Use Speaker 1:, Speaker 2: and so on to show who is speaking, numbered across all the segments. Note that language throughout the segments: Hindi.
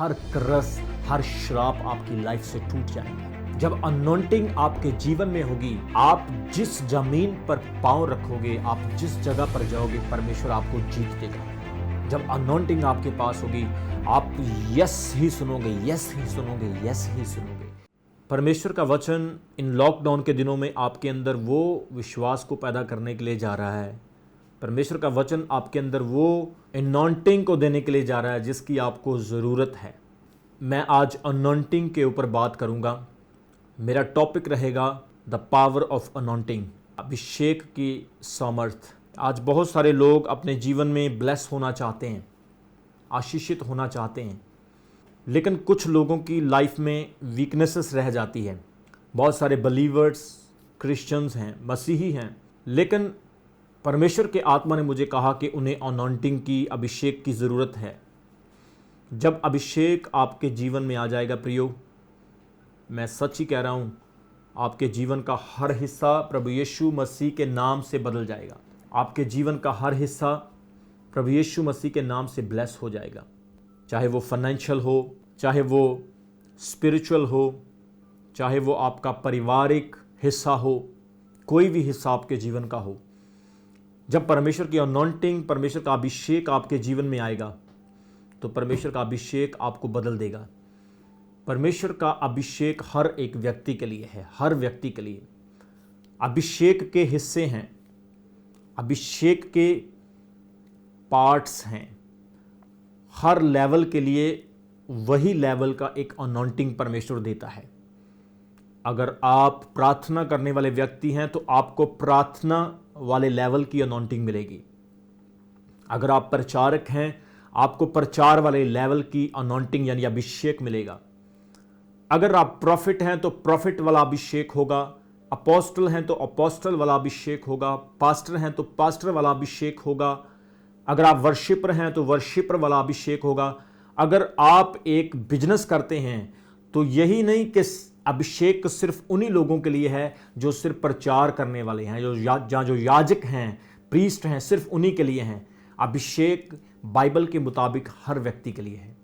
Speaker 1: हर कर्स, हर श्राप आपकी लाइफ से टूट जाएंगे। जब अनॉइंटिंग आपके जीवन में होगी, आप जिस जमीन पर पांव रखोगे, आप जिस जगह पर जाओगे, परमेश्वर आपको जीत देगा। जब अनॉइंटिंग आपके पास होगी, आप यस ही सुनोगे, यस ही सुनोगे, यस ही सुनोगे। परमेश्वर का वचन इन लॉकडाउन के दिनों में आपके अंदर वो विश्वास को पैदा करने के लिए जा रहा है। परमेश्वर का वचन आपके अंदर वो अनॉइंटिंग को देने के लिए जा रहा है जिसकी आपको ज़रूरत है। मैं आज अनॉइंटिंग के ऊपर बात करूंगा। मेरा टॉपिक रहेगा द पावर ऑफ अनॉइंटिंग, अभिषेक की सामर्थ। आज बहुत सारे लोग अपने जीवन में ब्लेस होना चाहते हैं, आशीषित होना चाहते हैं, लेकिन कुछ लोगों की लाइफ में वीकनेसेस रह जाती है। बहुत सारे बलीवर्स, क्रिश्चियंस हैं, मसीही हैं, लेकिन परमेश्वर के आत्मा ने मुझे कहा कि उन्हें अनॉइंटिंग की, अभिषेक की ज़रूरत है। जब अभिषेक आपके जीवन में आ जाएगा प्रियो, मैं सच ही कह रहा हूँ, आपके जीवन का हर हिस्सा प्रभु यीशु मसीह के नाम से बदल जाएगा। आपके जीवन का हर हिस्सा प्रभु यीशु मसीह के नाम से ब्लेस हो जाएगा। चाहे वो फाइनेंशियल हो, चाहे वो स्पिरिचुअल हो, चाहे वो आपका पारिवारिक हिस्सा हो, कोई भी हिस्सा आपके जीवन का हो। जब परमेश्वर की अनॉइंटिंग, परमेश्वर का अभिषेक आपके जीवन में आएगा, तो परमेश्वर का अभिषेक आपको बदल देगा। परमेश्वर का अभिषेक हर एक व्यक्ति के लिए है, हर व्यक्ति के लिए। अभिषेक के हिस्से हैं, अभिषेक के पार्ट्स हैं। हर लेवल के लिए वही लेवल का एक अनॉइंटिंग परमेश्वर देता है। अगर आप प्रार्थना करने वाले व्यक्ति हैं तो आपको प्रार्थना वाले लेवल की अनॉइंटिंग मिलेगी। अगर आप प्रचारक हैं, आपको प्रचार वाले लेवल की अनॉइंटिंग यानी अभिषेक मिलेगा। अगर आप प्रॉफिट हैं तो प्रॉफिट वाला अभिषेक होगा, अपोस्टल हैं तो अपोस्टल वाला अभिषेक होगा, पास्टर हैं तो पास्टर वाला अभिषेक होगा। अगर आप वर्शिपर हैं तो वर्शिपर वाला अभिषेक होगा। अगर आप एक बिजनेस करते हैं तो यही नहीं कि अभिषेक सिर्फ उन्हीं लोगों के लिए है जो सिर्फ प्रचार करने वाले हैं, जो याजक हैं, प्रीस्ट हैं, सिर्फ उन्हीं के लिए हैं। अभिषेक बाइबल के मुताबिक हर व्यक्ति के लिए है।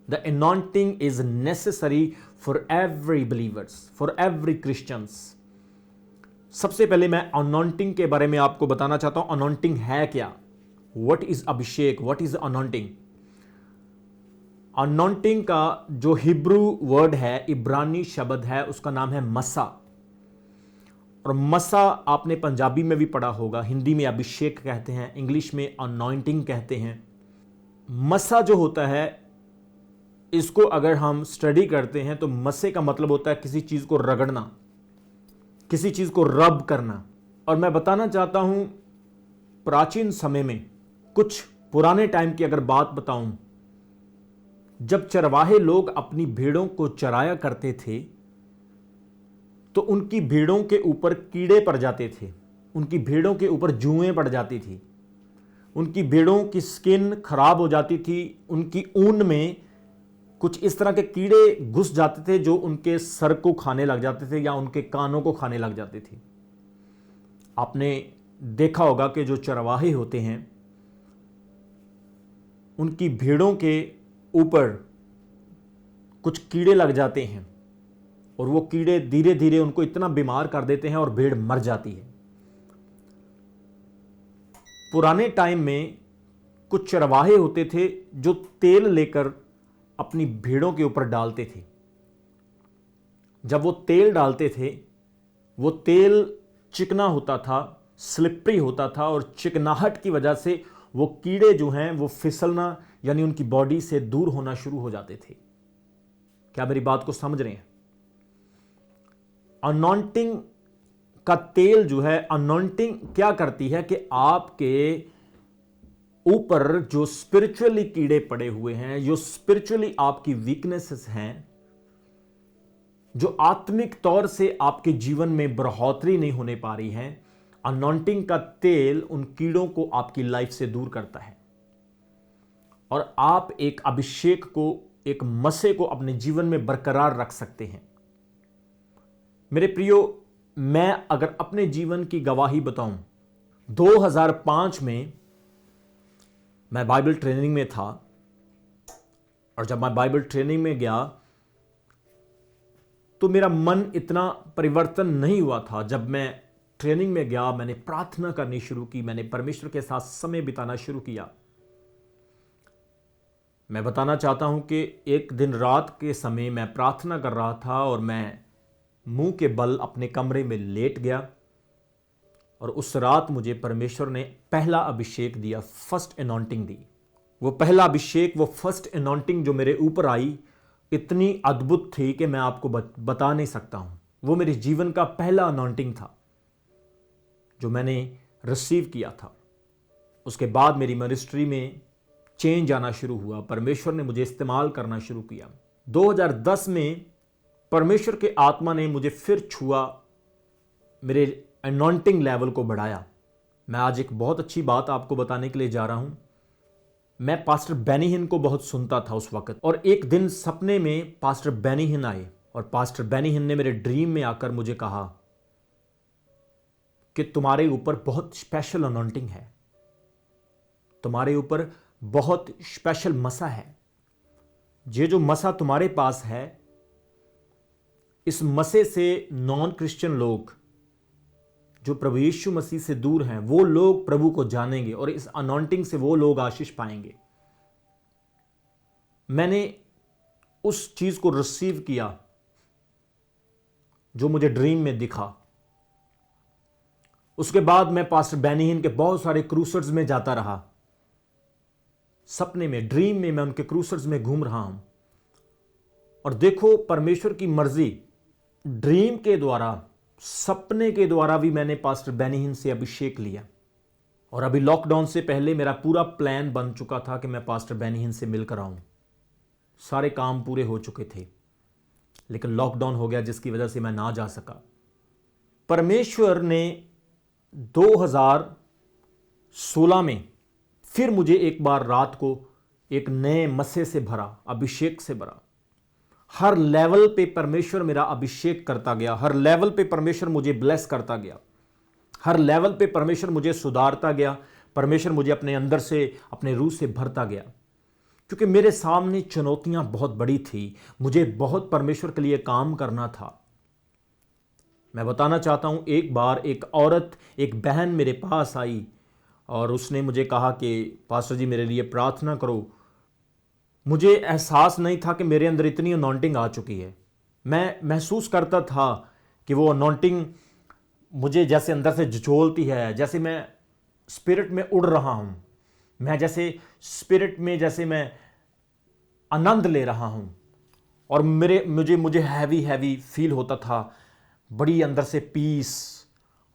Speaker 1: The anointing is necessary for every believers, for every Christians. सबसे पहले मैं अनॉइंटिंग के बारे में आपको बताना चाहता हूं। अनॉइंटिंग है क्या? What is Abhishek? What is anointing? Anointing का जो हिब्रू वर्ड है, इब्रानी शब्द है, उसका नाम है मसा। और मसा आपने पंजाबी में भी पढ़ा होगा। हिंदी में अभिषेक कहते हैं, इंग्लिश में अनॉइंटिंग कहते हैं। मसा जो होता है, इसको अगर हम स्टडी करते हैं तो मसे का मतलब होता है किसी चीज को रगड़ना, किसी चीज को रब करना। और मैं बताना चाहता हूं, प्राचीन समय में, कुछ पुराने टाइम की अगर बात बताऊं, जब चरवाहे लोग अपनी भेड़ों को चराया करते थे तो उनकी भेड़ों के ऊपर कीड़े पड़ जाते थे, उनकी भेड़ों के ऊपर जुएं पड़ जाती थी, उनकी भेड़ों की स्किन खराब हो जाती थी, उनकी ऊन में कुछ इस तरह के कीड़े घुस जाते थे जो उनके सर को खाने लग जाते थे या उनके कानों को खाने लग जाते थे। आपने देखा होगा कि जो चरवाहे होते हैं, उनकी भेड़ों के ऊपर कुछ कीड़े लग जाते हैं और वो कीड़े धीरे धीरे उनको इतना बीमार कर देते हैं और भेड़ मर जाती है। पुराने टाइम में कुछ चरवाहे होते थे जो तेल लेकर अपनी भेड़ों के ऊपर डालते थे। जब वो तेल डालते थे, वो तेल चिकना होता था, स्लिपरी होता था, और चिकनाहट की वजह से वो कीड़े जो हैं वो फिसलना यानी उनकी बॉडी से दूर होना शुरू हो जाते थे। क्या मेरी बात को समझ रहे हैं? अनॉइंटिंग का तेल जो है, अनॉइंटिंग क्या करती है कि आपके ऊपर जो स्पिरिचुअली कीड़े पड़े हुए हैं, जो स्पिरिचुअली आपकी वीकनेसेस हैं, जो आत्मिक तौर से आपके जीवन में बढ़ोतरी नहीं होने पा रही है, अनॉइंटिंग का तेल उन कीड़ों को आपकी लाइफ से दूर करता है और आप एक अभिषेक को, एक मसे को अपने जीवन में बरकरार रख सकते हैं। मेरे प्रियो, मैं अगर अपने जीवन की गवाही बताऊं, 2005 में मैं बाइबल ट्रेनिंग में था और जब मैं बाइबल ट्रेनिंग में गया तो मेरा मन इतना परिवर्तन नहीं हुआ था। जब मैं ट्रेनिंग में गया, मैंने प्रार्थना करनी शुरू की, मैंने परमेश्वर के साथ समय बिताना शुरू किया। मैं बताना चाहता हूं कि एक दिन रात के समय मैं प्रार्थना कर रहा था और मैं मुंह के बल अपने कमरे में लेट गया, और उस रात मुझे परमेश्वर ने पहला अभिषेक दिया, फर्स्ट अनॉइंटिंग दी। वो पहला अभिषेक, वो फर्स्ट अनॉइंटिंग जो मेरे ऊपर आई, इतनी अद्भुत थी कि मैं आपको बता नहीं सकता हूं। वो मेरे जीवन का पहला अनॉइंटिंग था जो मैंने रिसीव किया था। उसके बाद मेरी मिनिस्ट्री में चेंज आना शुरू हुआ, परमेश्वर ने मुझे इस्तेमाल करना शुरू किया। 2010 में परमेश्वर के आत्मा ने मुझे फिर छुआ, मेरे अनॉइंटिंग लेवल को बढ़ाया। मैं आज एक बहुत अच्छी बात आपको बताने के लिए जा रहा हूं। मैं पास्टर बेनी हिन को बहुत सुनता था उस वक्त, और एक दिन सपने में पास्टर बेनी हिन आए, और पास्टर बेनी हिन ने मेरे ड्रीम में आकर मुझे कहा कि तुम्हारे ऊपर बहुत स्पेशल अनॉइंटिंग है, तुम्हारे ऊपर बहुत स्पेशल मसा है। ये जो मसा तुम्हारे पास है, इस मसे से नॉन क्रिश्चियन लोग जो प्रभु यीशु मसीह से दूर हैं, वो लोग प्रभु को जानेंगे, और इस अनॉइंटिंग से वो लोग आशीष पाएंगे। मैंने उस चीज को रिसीव किया जो मुझे ड्रीम में दिखा। उसके बाद मैं पास्टर बेनी हिन के बहुत सारे क्रूसर्स में जाता रहा। सपने में, ड्रीम में मैं उनके क्रूसर्स में घूम रहा हूं, और देखो परमेश्वर की मर्जी, ड्रीम के द्वारा, सपने के द्वारा भी मैंने पास्टर बेनी हिन से अभिषेक लिया। और अभी लॉकडाउन से पहले मेरा पूरा प्लान बन चुका था कि मैं पास्टर बेनी हिन से मिलकर आऊं। सारे काम पूरे हो चुके थे, लेकिन लॉकडाउन हो गया जिसकी वजह से मैं ना जा सका। परमेश्वर ने 2016 में फिर मुझे एक बार रात को एक नए मसे से भरा, अभिषेक से भरा। हर लेवल पे परमेश्वर मेरा अभिषेक करता गया, हर लेवल पे परमेश्वर मुझे ब्लेस करता गया, हर लेवल पे परमेश्वर मुझे सुधारता गया, परमेश्वर मुझे अपने अंदर से, अपने रूह से भरता गया। क्योंकि मेरे सामने चुनौतियां बहुत बड़ी थी, मुझे बहुत परमेश्वर के लिए काम करना था। मैं बताना चाहता हूं, एक बार एक औरत, एक बहन मेरे पास आई और उसने मुझे कहा कि पास्टर जी मेरे लिए प्रार्थना करो। मुझे एहसास नहीं था कि मेरे अंदर इतनी अनॉइंटिंग आ चुकी है। मैं महसूस करता था कि वो अनॉइंटिंग मुझे जैसे अंदर से झचोलती है, जैसे मैं स्पिरिट में उड़ रहा हूं, मैं जैसे स्पिरिट में, जैसे मैं आनंद ले रहा हूं, और मुझे हैवी हैवी फील होता था, बड़ी अंदर से पीस,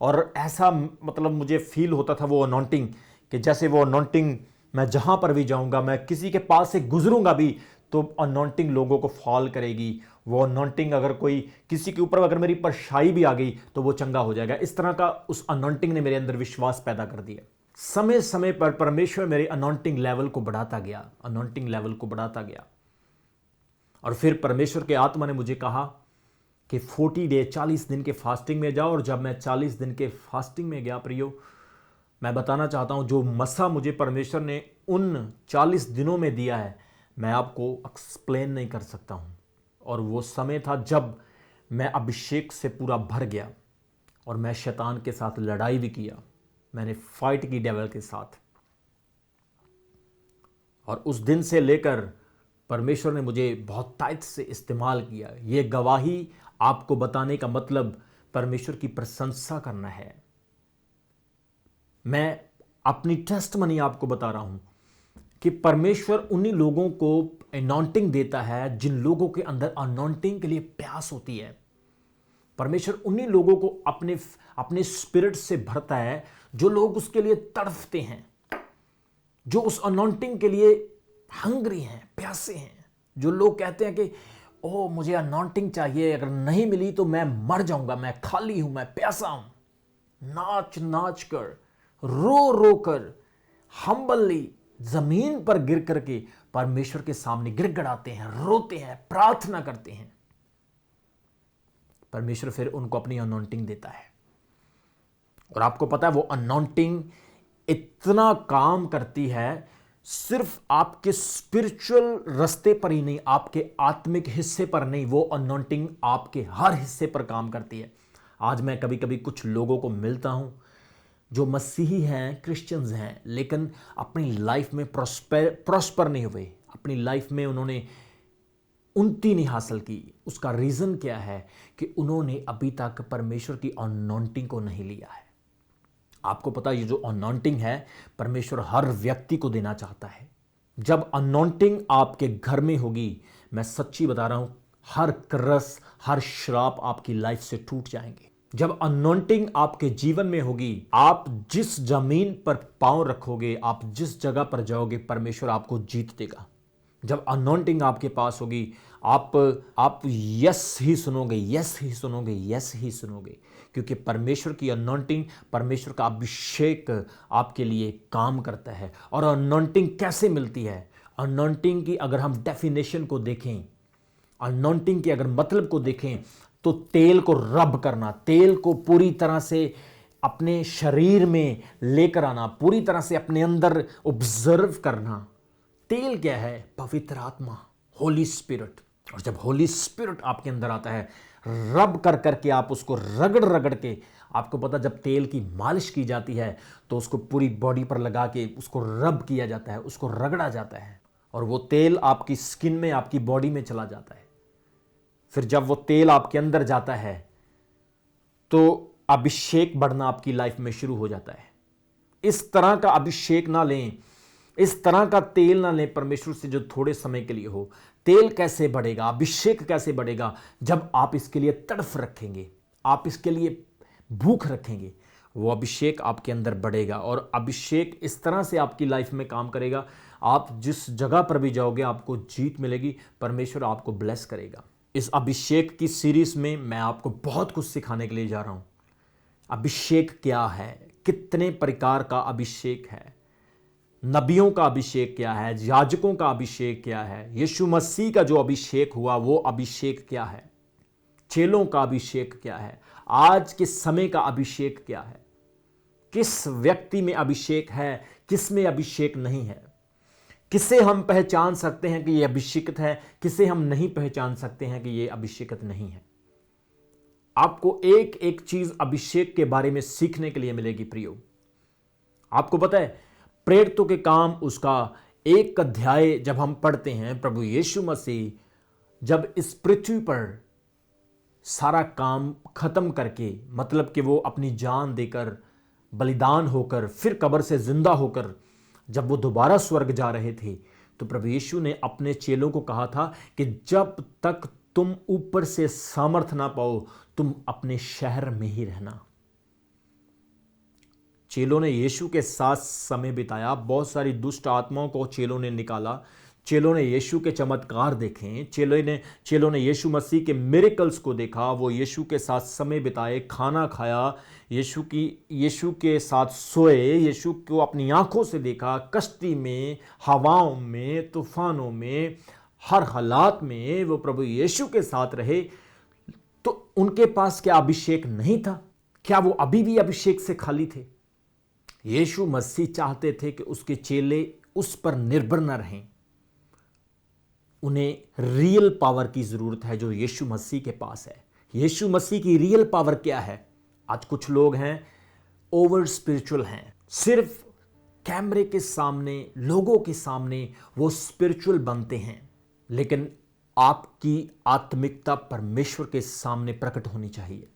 Speaker 1: और ऐसा मतलब मुझे फील होता था वो अनॉइंटिंग, कि जैसे वो अनॉइंटिंग, मैं जहां पर भी जाऊंगा, मैं किसी के पास से गुजरूंगा भी तो अनॉइंटिंग लोगों को फॉल करेगी। वो अनॉइंटिंग, अगर कोई किसी के ऊपर अगर मेरी परछाई भी आ गई तो वो चंगा हो जाएगा। इस तरह का उस अनॉइंटिंग ने मेरे अंदर विश्वास पैदा कर दिया। समय समय पर परमेश्वर मेरे अनॉइंटिंग लेवल को बढ़ाता गया, अनॉइंटिंग लेवल को बढ़ाता गया। और फिर परमेश्वर के आत्मा ने मुझे कहा कि 40 डे, 40 दिन के फास्टिंग में जाओ। और जब मैं 40 दिन के फास्टिंग में गया प्रियो, मैं बताना चाहता हूं, जो मसा मुझे परमेश्वर ने उन 40 दिनों में दिया है, मैं आपको एक्सप्लेन नहीं कर सकता हूं। और वो समय था जब मैं अभिषेक से पूरा भर गया, और मैं शैतान के साथ लड़ाई भी किया, मैंने फाइट की डेविल के साथ। और उस दिन से लेकर परमेश्वर ने मुझे बहुत ताकत से इस्तेमाल किया। ये गवाही आपको बताने का मतलब परमेश्वर की प्रशंसा करना है। मैं अपनी टेस्टमनी आपको बता रहा हूं कि परमेश्वर उन्हीं लोगों को अनॉइंटिंग देता है जिन लोगों के अंदर अनॉइंटिंग के लिए प्यास होती है। परमेश्वर उन्हीं लोगों को अपने स्पिरिट से भरता है जो लोग उसके लिए तड़फते हैं, जो उस अनॉइंटिंग के लिए हंग्री हैं, प्यासे हैं। जो लोग कहते हैं कि ओह मुझे अनॉइंटिंग चाहिए, अगर नहीं मिली तो मैं मर जाऊंगा, मैं खाली हूं, मैं प्यासा हूं। नाच नाच कर, रो रो कर, हम्बली जमीन पर गिर करके परमेश्वर के सामने गिड़गिड़ाते हैं, रोते हैं, प्रार्थना करते हैं। परमेश्वर फिर उनको अपनी अनॉइंटिंग देता है। और आपको पता है वो अनॉइंटिंग इतना काम करती है, सिर्फ आपके स्पिरिचुअल रास्ते पर ही नहीं, आपके आत्मिक हिस्से पर नहीं, वो अनॉइंटिंग आपके हर हिस्से पर काम करती है। आज मैं कभी कभी कुछ लोगों को मिलता हूं जो मसीही हैं, क्रिश्चियंस हैं, लेकिन अपनी लाइफ में प्रॉस्पर नहीं हुए, अपनी लाइफ में उन्होंने उन्नति नहीं हासिल की। उसका रीज़न क्या है कि उन्होंने अभी तक परमेश्वर की अनॉइंटिंग को नहीं लिया है। आपको पता है, ये जो अनॉइंटिंग है परमेश्वर हर व्यक्ति को देना चाहता है। जब अनॉइंटिंग आपके घर में होगी, मैं सच्ची बता रहा हूं, हर कर्स, हर श्राप आपकी लाइफ से टूट जाएंगे। जब अनॉइंटिंग आपके जीवन में होगी, आप जिस जमीन पर पांव रखोगे, आप जिस जगह पर जाओगे, परमेश्वर आपको जीत देगा। जब अनॉइंटिंग आपके पास होगी, आप यस ही सुनोगे, यस ही सुनोगे, यस ही सुनोगे, क्योंकि परमेश्वर की अनॉइंटिंग, परमेश्वर का अभिषेक आपके लिए काम करता है। और अनॉइंटिंग कैसे मिलती है? अनॉइंटिंग की अगर हम डेफिनेशन को देखें, अनॉइंटिंग के अगर मतलब को देखें, तो तेल को रब करना, तेल को पूरी तरह से अपने शरीर में लेकर आना, पूरी तरह से अपने अंदर ऑब्जर्व करना। तेल क्या है? पवित्र आत्मा, होली स्पिरिट। और जब होली स्पिरिट आपके अंदर आता है, रब कर करके आप उसको रगड़ रगड़ के, आपको पता जब तेल की मालिश की जाती है तो उसको पूरी बॉडी पर लगा के उसको रब किया जाता है, उसको रगड़ा जाता है, और वो तेल आपकी स्किन में, आपकी बॉडी में चला जाता है। फिर जब वो तेल आपके अंदर जाता है तो अभिषेक बढ़ना आपकी लाइफ में शुरू हो जाता है। इस तरह का अभिषेक ना लें, इस तरह का तेल ना लें परमेश्वर से जो थोड़े समय के लिए हो। तेल कैसे बढ़ेगा, अभिषेक कैसे बढ़ेगा? जब आप इसके लिए तड़फ रखेंगे, आप इसके लिए भूख रखेंगे, वो अभिषेक आपके अंदर बढ़ेगा। और अभिषेक इस तरह से आपकी लाइफ में काम करेगा, आप जिस जगह पर भी जाओगे आपको जीत मिलेगी, परमेश्वर आपको ब्लेस करेगा। इस अभिषेक की सीरीज में मैं आपको बहुत कुछ सिखाने के लिए जा रहा हूं। अभिषेक क्या है, कितने प्रकार का अभिषेक है, नबियों का अभिषेक क्या है, याजकों का अभिषेक क्या है, यीशु मसीह का जो अभिषेक हुआ वो अभिषेक क्या है, चेलों का अभिषेक क्या है, आज के समय का अभिषेक क्या है, किस व्यक्ति में अभिषेक है, किस में अभिषेक नहीं है, किसे हम पहचान सकते हैं कि ये अभिषेकित है, किसे हम नहीं पहचान सकते हैं कि ये अभिषेकित नहीं है। आपको एक एक चीज अभिषेक के बारे में सीखने के लिए मिलेगी प्रियो। आपको पता है, प्रेरितों के काम उसका 1 अध्याय जब हम पढ़ते हैं, प्रभु यीशु मसीह जब इस पृथ्वी पर सारा काम खत्म करके, मतलब कि वो अपनी जान देकर, बलिदान होकर, फिर कब्र से जिंदा होकर जब वो दोबारा स्वर्ग जा रहे थे, तो प्रभु यीशु ने अपने चेलों को कहा था कि जब तक तुम ऊपर से सामर्थ ना पाओ, तुम अपने शहर में ही रहना। चेलों ने यीशु के साथ समय बिताया, बहुत सारी दुष्ट आत्माओं को चेलों ने निकाला, चेलों ने यीशु के चमत्कार देखे, चेलों ने यीशु मसीह के मिरेकल्स को देखा, वो यीशु के साथ समय बिताए, खाना खाया, यीशु के साथ सोए, यीशु को अपनी आंखों से देखा, कश्ती में, हवाओं में, तूफानों में, हर हालात में वो प्रभु यीशु के साथ रहे। तो उनके पास क्या अभिषेक नहीं था? क्या वो अभी भी अभिषेक से खाली थे? यीशु मसीह चाहते थे कि उसके चेले उस पर निर्भर न रहें। उन्हें रियल पावर की जरूरत है जो यीशु मसीह के पास है। यीशु मसीह की रियल पावर क्या है? आज कुछ लोग हैं ओवर स्पिरिचुअल हैं, सिर्फ कैमरे के सामने, लोगों के सामने वो स्पिरिचुअल बनते हैं, लेकिन आपकी आत्मिकता परमेश्वर के सामने प्रकट होनी चाहिए।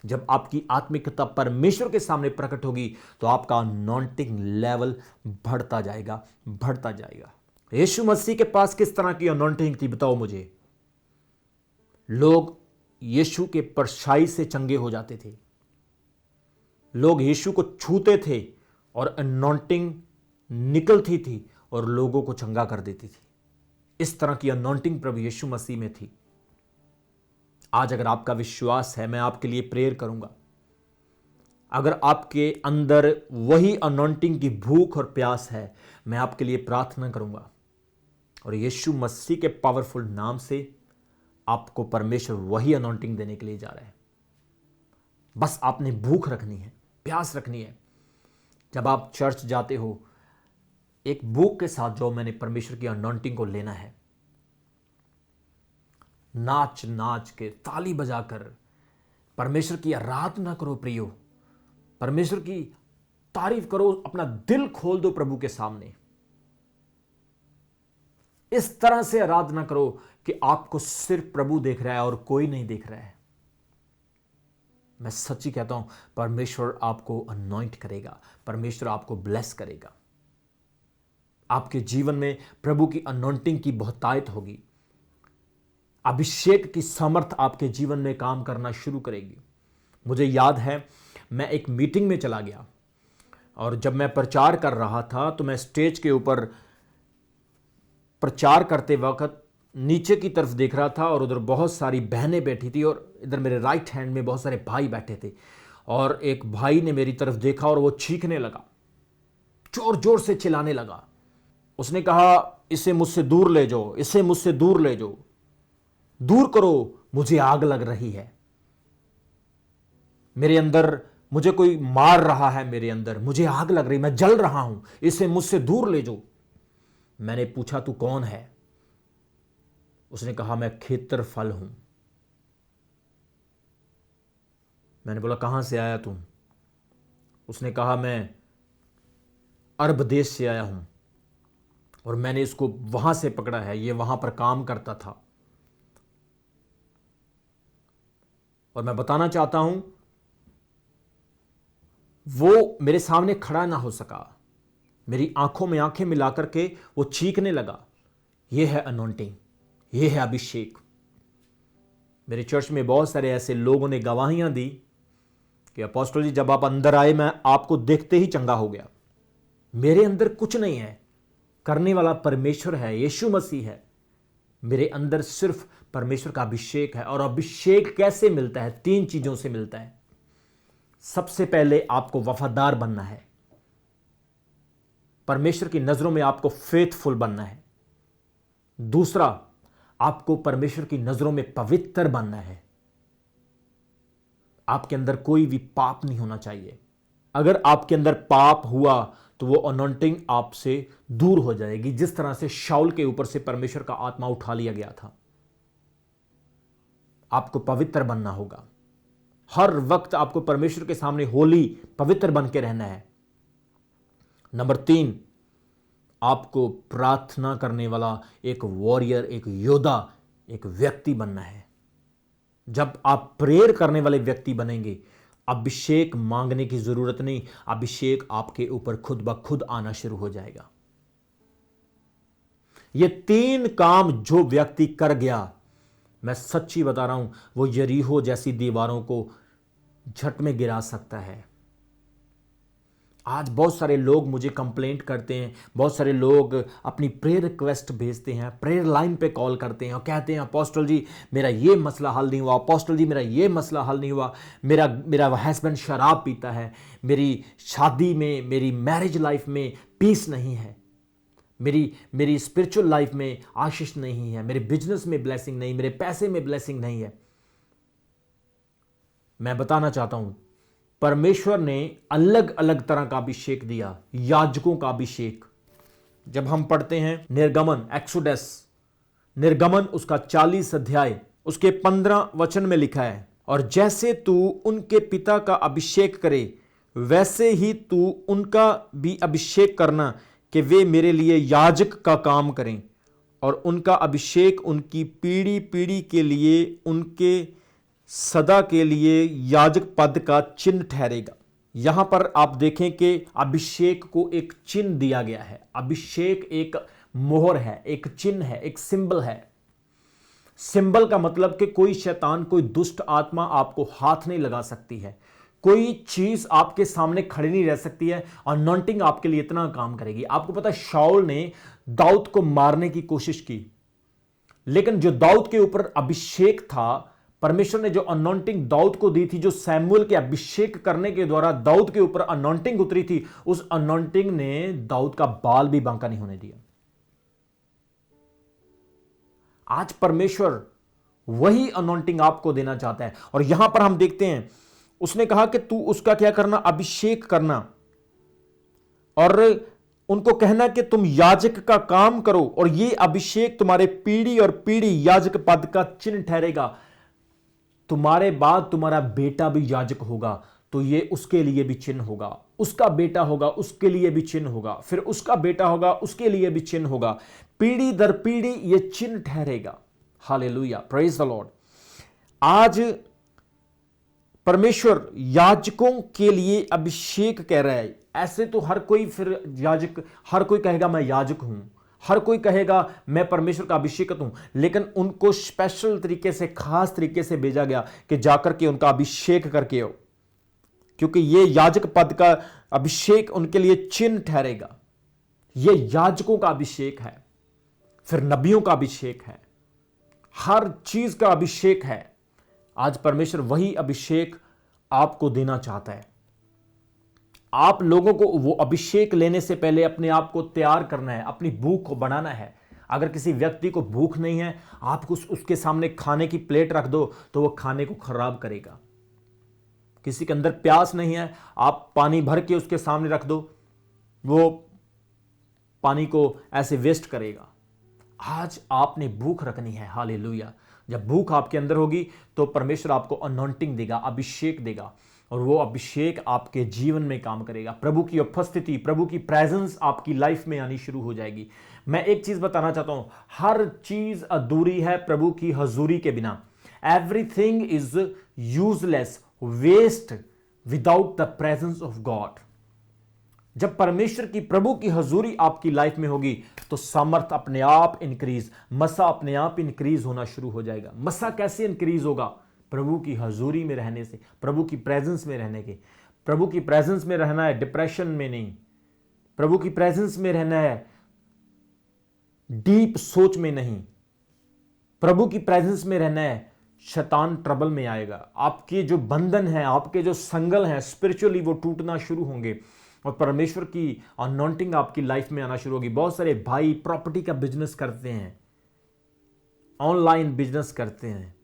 Speaker 1: जब आपकी आत्मिकता परमेश्वर के सामने प्रकट होगी तो आपका अनॉइंटिंग लेवल बढ़ता जाएगा, बढ़ता जाएगा। यीशु मसीह के पास किस तरह की अनॉइंटिंग थी बताओ मुझे? लोग यीशु के परछाई से चंगे हो जाते थे, लोग यीशु को छूते थे और अनॉइंटिंग निकलती थी और लोगों को चंगा कर देती थी। इस तरह की अनॉइंटिंग प्रभु यीशु मसीह में थी। आज अगर आपका विश्वास है, मैं आपके लिए प्रेयर करूंगा। अगर आपके अंदर वही अनॉइंटिंग की भूख और प्यास है, मैं आपके लिए प्रार्थना करूंगा और यीशु मसीह के पावरफुल नाम से आपको परमेश्वर वही अनॉइंटिंग देने के लिए जा रहा है। बस आपने भूख रखनी है, प्यास रखनी है। जब आप चर्च जाते हो, एक भूख के साथ जो मैंने परमेश्वर की अनॉइंटिंग को लेना है, नाच नाच के, ताली बजाकर परमेश्वर की आराधना करो प्रियो, परमेश्वर की तारीफ करो, अपना दिल खोल दो प्रभु के सामने। इस तरह से आराधना करो कि आपको सिर्फ प्रभु देख रहा है और कोई नहीं देख रहा है। मैं सच्ची कहता हूं, परमेश्वर आपको अनॉइंट करेगा, परमेश्वर आपको ब्लेस करेगा। आपके जीवन में प्रभु की अनॉइंटिंग की बहुतायत होगी, अभिषेक की सामर्थ आपके जीवन में काम करना शुरू करेगी। मुझे याद है, मैं एक मीटिंग में चला गया और जब मैं प्रचार कर रहा था तो मैं स्टेज के ऊपर प्रचार करते वक्त नीचे की तरफ देख रहा था और उधर बहुत सारी बहनें बैठी थी और इधर मेरे राइट हैंड में बहुत सारे भाई बैठे थे। और एक भाई ने मेरी तरफ देखा और वो चीखने लगा, जोर जोर से चिल्लाने लगा। उसने कहा, इसे मुझसे दूर ले जाओ, इसे मुझसे दूर ले जाओ, दूर करो, मुझे आग लग रही है मेरे अंदर, मुझे कोई मार रहा है मेरे अंदर, मुझे आग लग रही, मैं जल रहा हूं, इसे मुझसे दूर ले जाओ। मैंने पूछा, तू कौन है? उसने कहा, मैं क्षेत्रफल हूं। मैंने बोला, कहां से आया तुम? उसने कहा, मैं अरब देश से आया हूं और मैंने इसको वहां से पकड़ा है, ये वहां पर काम करता था। और मैं बताना चाहता हूं, वो मेरे सामने खड़ा ना हो सका, मेरी आंखों में आंखें मिलाकर के वो चीखने लगा, ये है अनॉइंटिंग, ये है अभिषेक। मेरे चर्च में बहुत सारे ऐसे लोगों ने गवाहियां दी कि अपोस्टल जी, जब आप अंदर आए मैं आपको देखते ही चंगा हो गया। मेरे अंदर कुछ नहीं है, करने वाला परमेश्वर है, यीशु मसीह है। मेरे अंदर सिर्फ परमेश्वर का अभिषेक है। और अभिषेक कैसे मिलता है? 3 चीजों से मिलता है। सबसे पहले आपको वफादार बनना है, परमेश्वर की नजरों में आपको फेथफुल बनना है। दूसरा, आपको परमेश्वर की नजरों में पवित्र बनना है। आपके अंदर कोई भी पाप नहीं होना चाहिए। अगर आपके अंदर पाप हुआ तो वो अनॉइंटिंग आपसे दूर हो जाएगी, जिस तरह से शाऊल के ऊपर से परमेश्वर का आत्मा उठा लिया गया था। आपको पवित्र बनना होगा, हर वक्त आपको परमेश्वर के सामने होली पवित्र बन के रहना है। नंबर 3, आपको प्रार्थना करने वाला एक वॉरियर, एक योद्धा, एक व्यक्ति बनना है। जब आप प्रेयर करने वाले व्यक्ति बनेंगे, अभिषेक मांगने की जरूरत नहीं, अभिषेक आपके ऊपर खुद ब खुद आना शुरू हो जाएगा। ये 3 काम जो व्यक्ति कर गया, मैं सच्ची बता रहा हूं, वो यरीहो जैसी दीवारों को झट में गिरा सकता है। आज बहुत सारे लोग मुझे कंप्लेंट करते हैं, बहुत सारे लोग अपनी प्रेयर रिक्वेस्ट भेजते हैं, प्रेयर लाइन पे कॉल करते हैं और कहते हैं, अपोस्टल जी मेरा ये मसला हल नहीं हुआ, अपोस्टल जी मेरा ये मसला हल नहीं हुआ, मेरा हस्बैंड शराब पीता है, मेरी शादी में, मेरी मैरिज लाइफ में पीस नहीं है, मेरी स्पिरिचुअल लाइफ में आशीष नहीं है, मेरे बिजनेस में ब्लेसिंग नहीं, मेरे पैसे में ब्लेसिंग नहीं है। मैं बताना चाहता हूं, परमेश्वर ने अलग अलग तरह का अभिषेक दिया। याजकों का अभिषेक, जब हम पढ़ते हैं निर्गमन, एक्सोडस निर्गमन, उसका 40 अध्याय, उसके 15 वचन में लिखा है, और जैसे तू उनके पिता का अभिषेक करे, वैसे ही तू उनका भी अभिषेक करना कि वे मेरे लिए याजक का काम करें, और उनका अभिषेक उनकी पीढ़ी पीढ़ी के लिए, उनके सदा के लिए याजक पद का चिन्ह ठहरेगा। यहां पर आप देखें कि अभिषेक को एक चिन्ह दिया गया है। अभिषेक एक मोहर है, एक चिन्ह है, एक सिंबल है। सिंबल का मतलब कि कोई शैतान, कोई दुष्ट आत्मा आपको हाथ नहीं लगा सकती है, कोई चीज आपके सामने खड़ी नहीं रह सकती है। अनॉइंटिंग आपके लिए इतना काम करेगी। आपको पता है, शाऊल ने दाऊद को मारने की कोशिश की, लेकिन जो दाऊद के ऊपर अभिषेक था, परमेश्वर ने जो अनॉइंटिंग दाऊद को दी थी, जो सैमुअल के अभिषेक करने के द्वारा दाऊद के ऊपर अनॉइंटिंग उतरी थी, उस अनॉइंटिंग ने दाऊद का बाल भी बांका नहीं होने दिया। आज परमेश्वर वही अनॉइंटिंग आपको देना चाहता है। और यहां पर हम देखते हैं, उसने कहा कि तू उसका क्या करना, अभिषेक करना, और उनको कहना कि तुम याजक का काम करो और ये अभिषेक तुम्हारे पीढ़ी और पीढ़ी याजक पद का चिन्ह ठहरेगा। तुम्हारे बाद तुम्हारा बेटा भी याजक होगा, तो ये उसके लिए भी चिन्ह होगा, उसका बेटा होगा उसके लिए भी चिन्ह होगा, फिर उसका बेटा होगा उसके लिए भी चिन्ह होगा। पीढ़ी दर पीढ़ी ये चिन्ह ठहरेगा। Hallelujah, praise the Lord. आज परमेश्वर याजकों के लिए अभिषेक कह रहा है। ऐसे तो हर कोई फिर याजक, हर कोई कहेगा मैं याजक हूं, हर कोई कहेगा मैं परमेश्वर का अभिषेक हूं, लेकिन उनको स्पेशल तरीके से, खास तरीके से भेजा गया कि जाकर के उनका अभिषेक करके आओ, क्योंकि ये याजक पद का अभिषेक उनके लिए चिन्ह ठहरेगा। ये याजकों का अभिषेक है, फिर नबियों का अभिषेक है, हर चीज का अभिषेक है। आज परमेश्वर वही अभिषेक आपको देना चाहता है। आप लोगों को वो अभिषेक लेने से पहले अपने आप को तैयार करना है, अपनी भूख को बढ़ाना है। अगर किसी व्यक्ति को भूख नहीं है, आप उसके सामने खाने की प्लेट रख दो तो वो खाने को खराब करेगा। किसी के अंदर प्यास नहीं है, आप पानी भर के उसके सामने रख दो, वो पानी को ऐसे वेस्ट करेगा। आज आपने भूख रखनी है। हालेलुया। जब भूख आपके अंदर होगी तो परमेश्वर आपको अनॉइंटिंग देगा, अभिषेक देगा, और वो अभिषेक आपके जीवन में काम करेगा। प्रभु की उपस्थिति, प्रभु की प्रेजेंस आपकी लाइफ में आनी शुरू हो जाएगी। मैं एक चीज बताना चाहता हूं, हर चीज अधूरी है प्रभु की हजूरी के बिना। Everything is useless, waste without the presence of God. जब परमेश्वर की, प्रभु की हजूरी आपकी लाइफ में होगी तो सामर्थ अपने आप इंक्रीज, मसा अपने आप इंक्रीज होना शुरू हो जाएगा। मसा कैसे इंक्रीज होगा? प्रभु की हजूरी में रहने से, प्रभु की प्रेजेंस में रहने के। प्रभु की प्रेजेंस में रहना है, डिप्रेशन में नहीं। प्रभु की प्रेजेंस में रहना है, डीप सोच में नहीं। प्रभु की प्रेजेंस में रहना है, शैतान ट्रबल में आएगा। आपके जो बंधन है, आपके जो संगल हैं स्पिरिचुअली, वो टूटना शुरू होंगे और परमेश्वर की अनॉइंटिंग आपकी लाइफ में आना शुरू होगी। बहुत सारे भाई प्रॉपर्टी का बिजनेस करते हैं, ऑनलाइन बिजनेस करते हैं,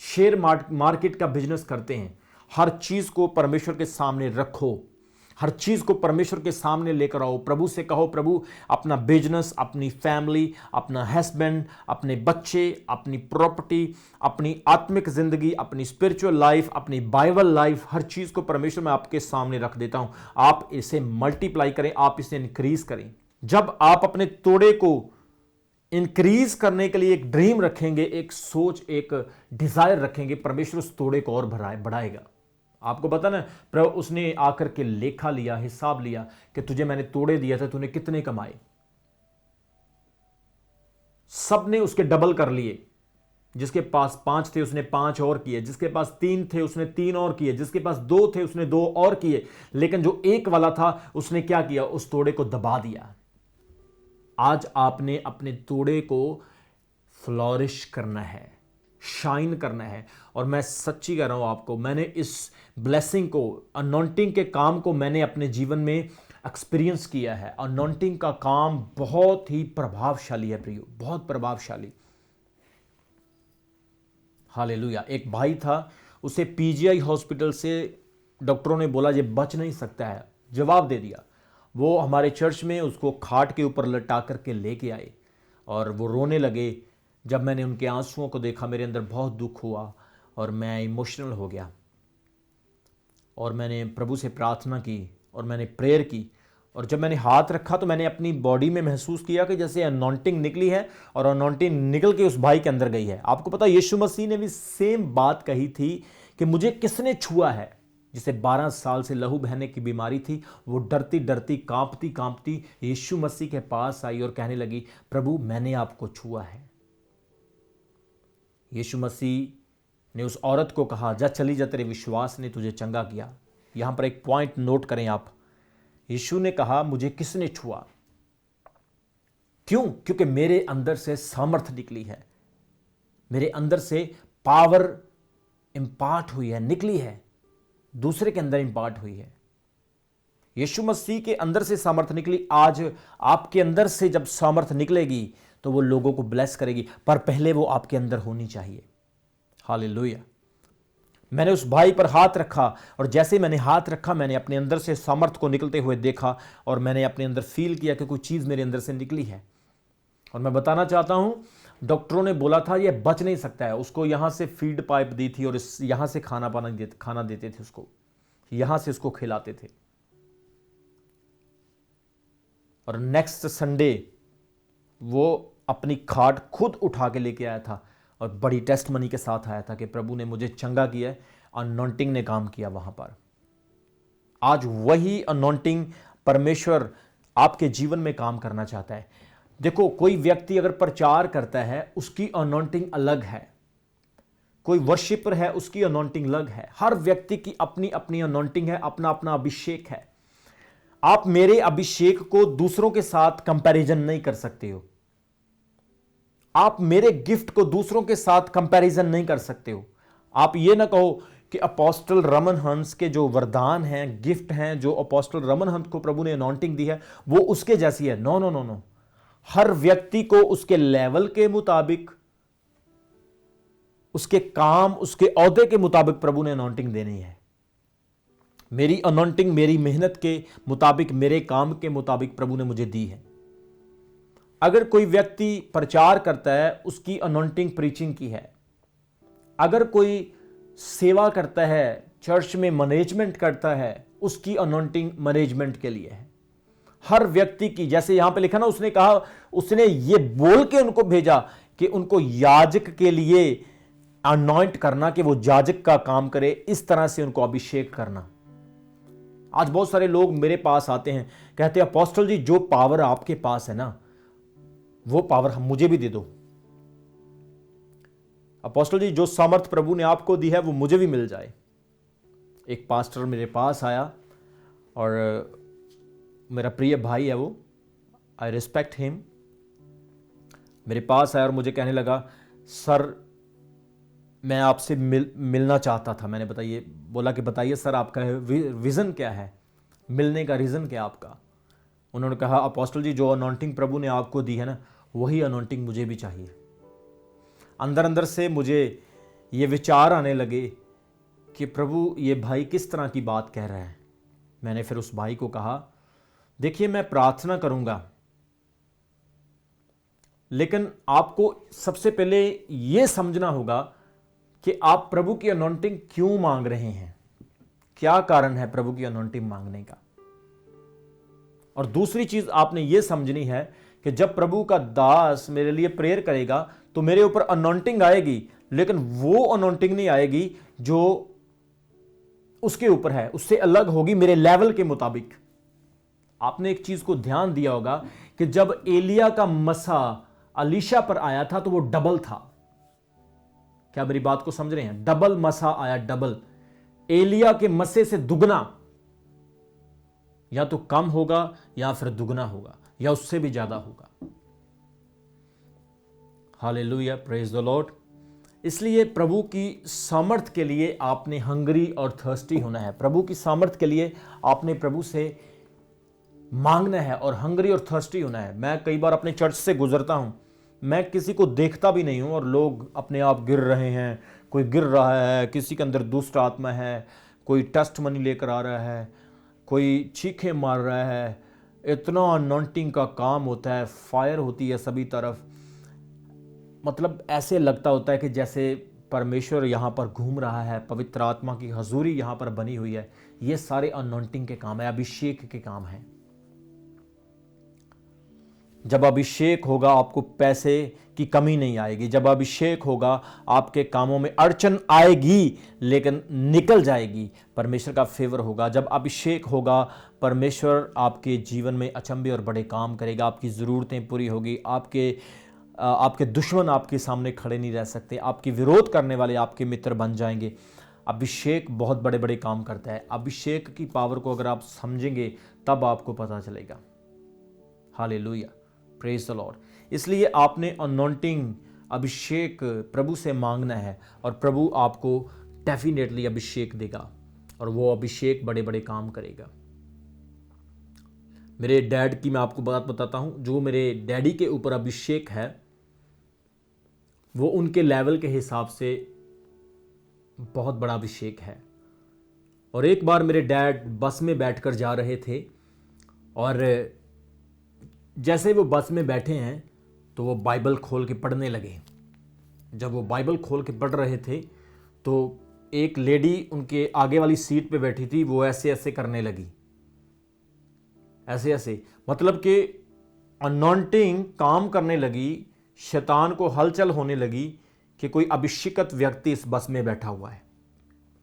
Speaker 1: शेयर मार्केट का बिजनेस करते हैं। हर चीज को परमेश्वर के सामने रखो, हर चीज को परमेश्वर के सामने लेकर आओ। प्रभु से कहो, प्रभु अपना बिजनेस, अपनी फैमिली, अपना हस्बैंड, अपने बच्चे, अपनी प्रॉपर्टी, अपनी आत्मिक जिंदगी, अपनी स्पिरिचुअल लाइफ, अपनी बाइबल लाइफ, हर चीज को परमेश्वर मैं आपके सामने रख देता हूं। आप इसे मल्टीप्लाई करें, आप इसे इंक्रीज करें। जब आप अपने तोड़े को इंक्रीज करने के लिए एक ड्रीम रखेंगे, एक सोच, एक डिजायर रखेंगे, परमेश्वर उस तोड़े को और बढ़ाएगा। आपको पता ना, प्रभु उसने आकर के लेखा लिया, हिसाब लिया कि तुझे मैंने तोड़े दिया था, तूने कितने कमाए। सबने उसके डबल कर लिए। जिसके पास 5 थे उसने 5 और किए, जिसके पास 3 थे उसने 3 और किए, जिसके पास 2 थे उसने 2 और किए। लेकिन जो एक वाला था उसने क्या किया? उस तोड़े को दबा दिया। आज आपने अपने तोड़े को फ्लोरिश करना है, शाइन करना है। और मैं सच्ची कह रहा हूं आपको, मैंने इस ब्लेसिंग को, अनॉइंटिंग के काम को मैंने अपने जीवन में एक्सपीरियंस किया है। अनॉइंटिंग का काम बहुत ही प्रभावशाली है प्रियो, बहुत प्रभावशाली। हालेलुया। एक भाई था, उसे पीजीआई हॉस्पिटल से डॉक्टरों ने बोला ये बच नहीं सकता है, जवाब दे दिया। वो हमारे चर्च में उसको खाट के ऊपर लटा करके लेके आए और वो रोने लगे। जब मैंने उनके आंसुओं को देखा, मेरे अंदर बहुत दुख हुआ और मैं इमोशनल हो गया। और मैंने प्रभु से प्रार्थना की और मैंने प्रेयर की। और जब मैंने हाथ रखा तो मैंने अपनी बॉडी में महसूस किया कि जैसे अनॉइंटिंग निकली है और अनॉइंटिंग निकल के उस भाई के अंदर गई है। आपको पता, यीशु मसीह ने भी सेम बात कही थी कि मुझे किसने छुआ है। जिसे 12 साल से लहू बहने की बीमारी थी, वो डरती डरती, कांपती कांपती यीशु मसीह के पास आई और कहने लगी, प्रभु मैंने आपको छुआ है। यीशु मसीह ने उस औरत को कहा, जा चली जा, तेरे विश्वास ने तुझे चंगा किया। यहां पर एक पॉइंट नोट करें आप। यीशु ने कहा, मुझे किसने छुआ? क्यों? क्योंकि मेरे अंदर से सामर्थ निकली है, मेरे अंदर से पावर इंपार्ट हुई है, निकली है, दूसरे के अंदर इंपार्ट हुई है। यीशु मसीह के अंदर से सामर्थ निकली। आज आपके अंदर से जब सामर्थ निकलेगी तो वो लोगों को ब्लेस करेगी, पर पहले वो आपके अंदर होनी चाहिए। हालेलुया। मैंने उस भाई पर हाथ रखा और जैसे मैंने हाथ रखा मैंने अपने अंदर से सामर्थ को निकलते हुए देखा और मैंने अपने अंदर फील किया कि कोई चीज़ मेरे अंदर से निकली है। और मैं बताना चाहता हूं, डॉक्टरों ने बोला था ये बच नहीं सकता है। उसको यहां से फीड पाइप दी थी और यहां से खाना देते थे उसको, यहां से उसको खिलाते थे। और नेक्स्ट संडे वो अपनी खाट खुद उठा के लेके आया था और बड़ी टेस्ट मनी के साथ आया था कि प्रभु ने मुझे चंगा किया है, अनॉन्टिंग ने काम किया वहां पर। आज वही अनॉन्टिंग परमेश्वर आपके जीवन में काम करना चाहता है। देखो, कोई व्यक्ति अगर प्रचार करता है उसकी अनॉन्टिंग अलग है, कोई वर्शिपर है उसकी अनॉन्टिंग अलग है। हर व्यक्ति की अपनी अपनी अनॉन्टिंग है, अपना अपना अभिषेक है। आप मेरे अभिषेक को दूसरों के साथ कंपैरिजन नहीं कर सकते हो। आप मेरे गिफ्ट को दूसरों के साथ कंपैरिजन नहीं कर सकते हो। आप ये ना कहो कि अपोस्टल रमन हंस के जो वरदान हैं, गिफ्ट हैं, जो अपोस्टल रमन हंस को प्रभु ने अनॉन्टिंग दी है वो उसके जैसी है। नो नो नो नो, हर व्यक्ति को उसके लेवल के मुताबिक, उसके काम, उसके औहदे के मुताबिक प्रभु ने अनॉन्टिंग देनी है। मेरी अनॉन्टिंग मेरी मेहनत के मुताबिक, मेरे काम के मुताबिक प्रभु ने मुझे दी है। अगर कोई व्यक्ति प्रचार करता है उसकी अनॉन्टिंग प्रीचिंग की है। अगर कोई सेवा करता है, चर्च में मैनेजमेंट करता है, उसकी अनॉन्टिंग मैनेजमेंट के लिए है। हर व्यक्ति की, जैसे यहां पे लिखा ना, उसने कहा, उसने ये बोल के उनको भेजा कि उनको याजक के लिए अनॉइंट करना, कि वो याजक का काम करे, इस तरह से उनको अभिषेक करना। आज बहुत सारे लोग मेरे पास आते हैं, कहते हैं अपोस्टल जी जो पावर आपके पास है ना, वो पावर हम मुझे भी दे दो। अपोस्टल जी जो सामर्थ प्रभु ने आपको दी है वो मुझे भी मिल जाए। एक पास्टर मेरे पास आया और मेरा प्रिय भाई है वो, आई रिस्पेक्ट हिम। मेरे पास आया और मुझे कहने लगा, सर मैं आपसे मिलना चाहता था। मैंने बोला कि बताइए सर आपका विज़न क्या है, मिलने का रीज़न क्या आपका। उन्होंने कहा अपोस्टल जी जो अनॉन्टिंग प्रभु ने आपको दी है ना, वही अनॉन्टिंग मुझे भी चाहिए। अंदर अंदर से मुझे ये विचार आने लगे कि प्रभु ये भाई किस तरह की बात कह रहा है। मैंने फिर उस भाई को कहा, देखिए मैं प्रार्थना करूंगा, लेकिन आपको सबसे पहले यह समझना होगा कि आप प्रभु की अनॉन्टिंग क्यों मांग रहे हैं, क्या कारण है प्रभु की अनॉन्टिंग मांगने का। और दूसरी चीज आपने यह समझनी है कि जब प्रभु का दास मेरे लिए प्रेयर करेगा तो मेरे ऊपर अनॉन्टिंग आएगी, लेकिन वो अनॉन्टिंग नहीं आएगी जो उसके ऊपर है, उससे अलग होगी, मेरे लेवल के मुताबिक। आपने एक चीज को ध्यान दिया होगा कि जब एलिया का मसा अलीशा पर आया था तो वो डबल था। क्या मेरी बात को समझ रहे हैं? डबल मसा आया, डबल। एलिया के मसे से दुगना, या तो कम होगा या फिर दुगना होगा या उससे भी ज्यादा होगा। Hallelujah, praise the Lord. इसलिए प्रभु की सामर्थ के लिए आपने हंगरी और थर्स्टी होना है। प्रभु की सामर्थ के लिए आपने प्रभु से मांगना है और हंगरी और थर्स्टी होना है। मैं कई बार अपने चर्च से गुजरता हूं, मैं किसी को देखता भी नहीं हूं और लोग अपने आप गिर रहे हैं, कोई गिर रहा है, किसी के अंदर दुष्ट आत्मा है, कोई टेस्ट मनी लेकर आ रहा है, कोई चीखें मार रहा है। इतना अनॉन्टिंग का काम होता है, फायर होती है सभी तरफ। मतलब ऐसे लगता होता है कि जैसे परमेश्वर यहाँ पर घूम रहा है, पवित्र आत्मा की हजूरी यहाँ पर बनी हुई है। ये सारे अनॉन्टिंग के काम है, अभिषेक के काम है। जब अभिषेक होगा आपको पैसे की कमी नहीं आएगी। जब अभिषेक होगा आपके कामों में अड़चन आएगी लेकिन निकल जाएगी, परमेश्वर का फेवर होगा। जब अभिषेक होगा परमेश्वर आपके जीवन में अचंभे और बड़े काम करेगा, आपकी ज़रूरतें पूरी होगी, आपके दुश्मन आपके सामने खड़े नहीं रह सकते, आपकी विरोध करने वाले आपके मित्र बन जाएंगे। अभिषेक बहुत बड़े बड़े काम करता है। अभिषेक की पावर को अगर आप समझेंगे तब आपको पता चलेगा। Hallelujah, praise the Lord. इसलिए आपने अनॉन्टिंग, अभिषेक प्रभु से मांगना है और प्रभु आपको डेफिनेटली अभिषेक देगा और वो अभिषेक बड़े बड़े काम करेगा। मेरे डैड की मैं आपको बात बताता हूं। जो मेरे डैडी के ऊपर अभिषेक है वो उनके लेवल के हिसाब से बहुत बड़ा अभिषेक है। और एक बार मेरे डैड बस में बैठकर जा रहे थे और जैसे वो बस में बैठे हैं तो वो बाइबल खोल के पढ़ने लगे। जब वो बाइबल खोल के पढ़ रहे थे तो एक लेडी उनके आगे वाली सीट पे बैठी थी, वो ऐसे ऐसे करने लगी, ऐसे ऐसे, मतलब कि अनॉइंटिंग काम करने लगी, शैतान को हलचल होने लगी कि कोई अभिषिक्त व्यक्ति इस बस में बैठा हुआ है,